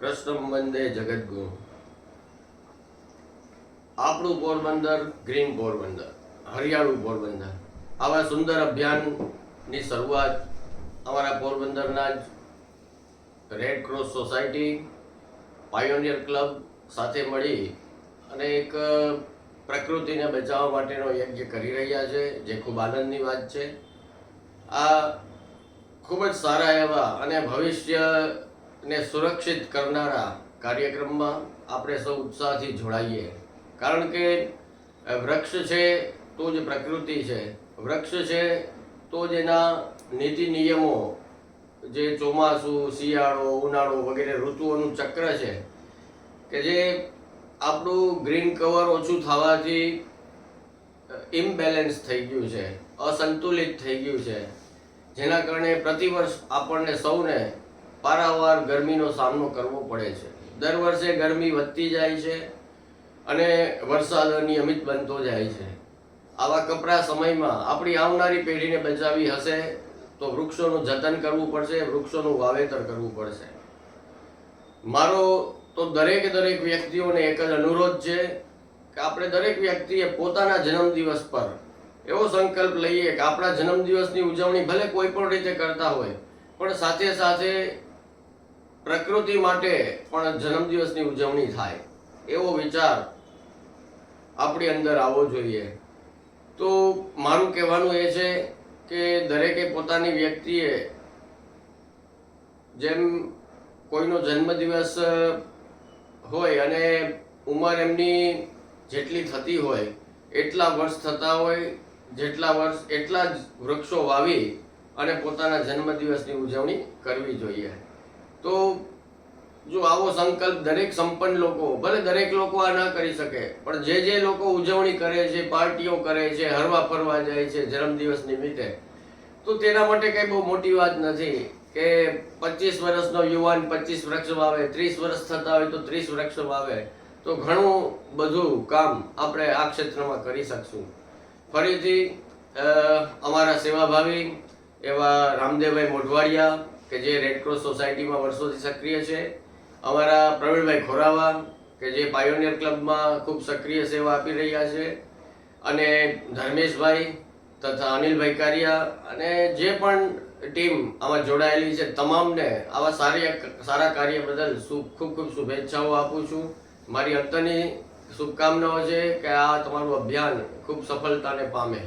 કૃષ્ણ વંદે જગદગુરુ. આપણું પોરબંદર, ગ્રીન પોરબંદર, હરિયાળું પોરબંદર, આવા સુંદર અભિયાનની શરૂઆત અમારા પોરબંદરના જ red cross society, pioneer club સાથે મળી અને એક પ્રકૃતિને બચાવવા માટેનો યજ્ઞ કરી રહ્યા છે, જે ખૂબ આનંદની વાત છે. આ ખૂબ જ સારા એવા અને ભવિષ્યને સુરક્ષિત કરનારા કાર્યક્રમમાં આપણે સૌ ઉત્સાહથી જોડાઈએ. કારણ કે વૃક્ષ છે તો જ પ્રકૃતિ છે, વૃક્ષ છે તો જ એના નીતિ નિયમો, જે ચોમાસું, શિયાળો, ઉનાળો વગેરે ઋતુઓનું ચક્ર છે કે જે આપણું ગ્રીન કવર ઓછું થવાથી ઇમ્બેલેન્સ થઈ ગયું છે, અસંતુલિત થઈ ગયું છે, જેના કારણે પ્રતિવર્ષ આપણને સૌને પારાવાર ગરમીનો સામનો કરવો પડે છે. દર વર્ષે ગરમી વધતી જાય છે અને વરસાદ અનિયમિત બનતો જાય છે. આવા કપરા સમયમાં આપણી આવનારી પેઢીને બચાવી હશે તો વૃક્ષોનું જતન કરવું પડશે, વૃક્ષોનું વાવેતર કરવું પડશે. મારો તો દરેક વ્યક્તિઓને એક જ અનુરોધ છે કે આપણે દરેક વ્યક્તિએ પોતાના જન્મદિવસ પર એવો સંકલ્પ લઈએ કે આપણા જન્મદિવસની ઉજવણી ભલે કોઈ પણ રીતે કરતા હોય, પણ સાથે સાથે પ્રકૃતિ માટે પણ જન્મદિવસની ઉજવણી થાય, એવો વિચાર આપણી અંદર આવવો જોઈએ. તો મારું કહેવાનું એ છે કે દરેકે પોતાની વ્યક્તિએ જેમ કોઈનો જન્મદિવસ હોય અને ઉંમર એમની જેટલી થતી હોય, એટલા વર્ષ થતા હોય, એટલા જ વૃક્ષો વાવી અને પોતાના જન્મદિવસની ઉજવણી કરવી જોઈએ. તો જો આવો સંકલ્પ દરેક સંપન્ન લોકો, ભલે દરેક લોકો આ ના કરી શકે, પણ જે લોકો ઉજવણી કરે છે, પાર્ટીઓ કરે છે, હરવા ફરવા જાય છે જન્મદિવસ નિમિત્તે, તો તેના માટે કંઈ બહુ મોટી વાત નથી કે 25 વર્ષનો યુવાન 25 વૃક્ષ વાવે, 30 વર્ષ થતા હોય તો 30 વૃક્ષ વાવે, તો ઘણું બધું કામ આપણે આ ક્ષેત્રમાં કરી શકશું. ફરીથી અમારા સેવાભાવી એવા રામદેવભાઈ મોઢવાડિયા કે જે રેડ ક્રોસ સોસાયટીમાં વર્ષોથી સક્રિય છે, અમારા પ્રવીણભાઈ ખોરાવા કે જે પાયોનિયર ક્લબમાં ખૂબ સક્રિય સેવા આપી રહ્યા છે, અને ધર્મેશભાઈ તથા અનિલભાઈ કારિયા અને જે પણ ટીમ આમાં જોડાયેલી છે, તમામને આવા સારા કાર્ય બદલ ખૂબ શુભેચ્છાઓ આપું છું. મારી અંતરની શુભકામનાઓ છે કે આ તમારું અભિયાન ખૂબ સફળતાને પામે.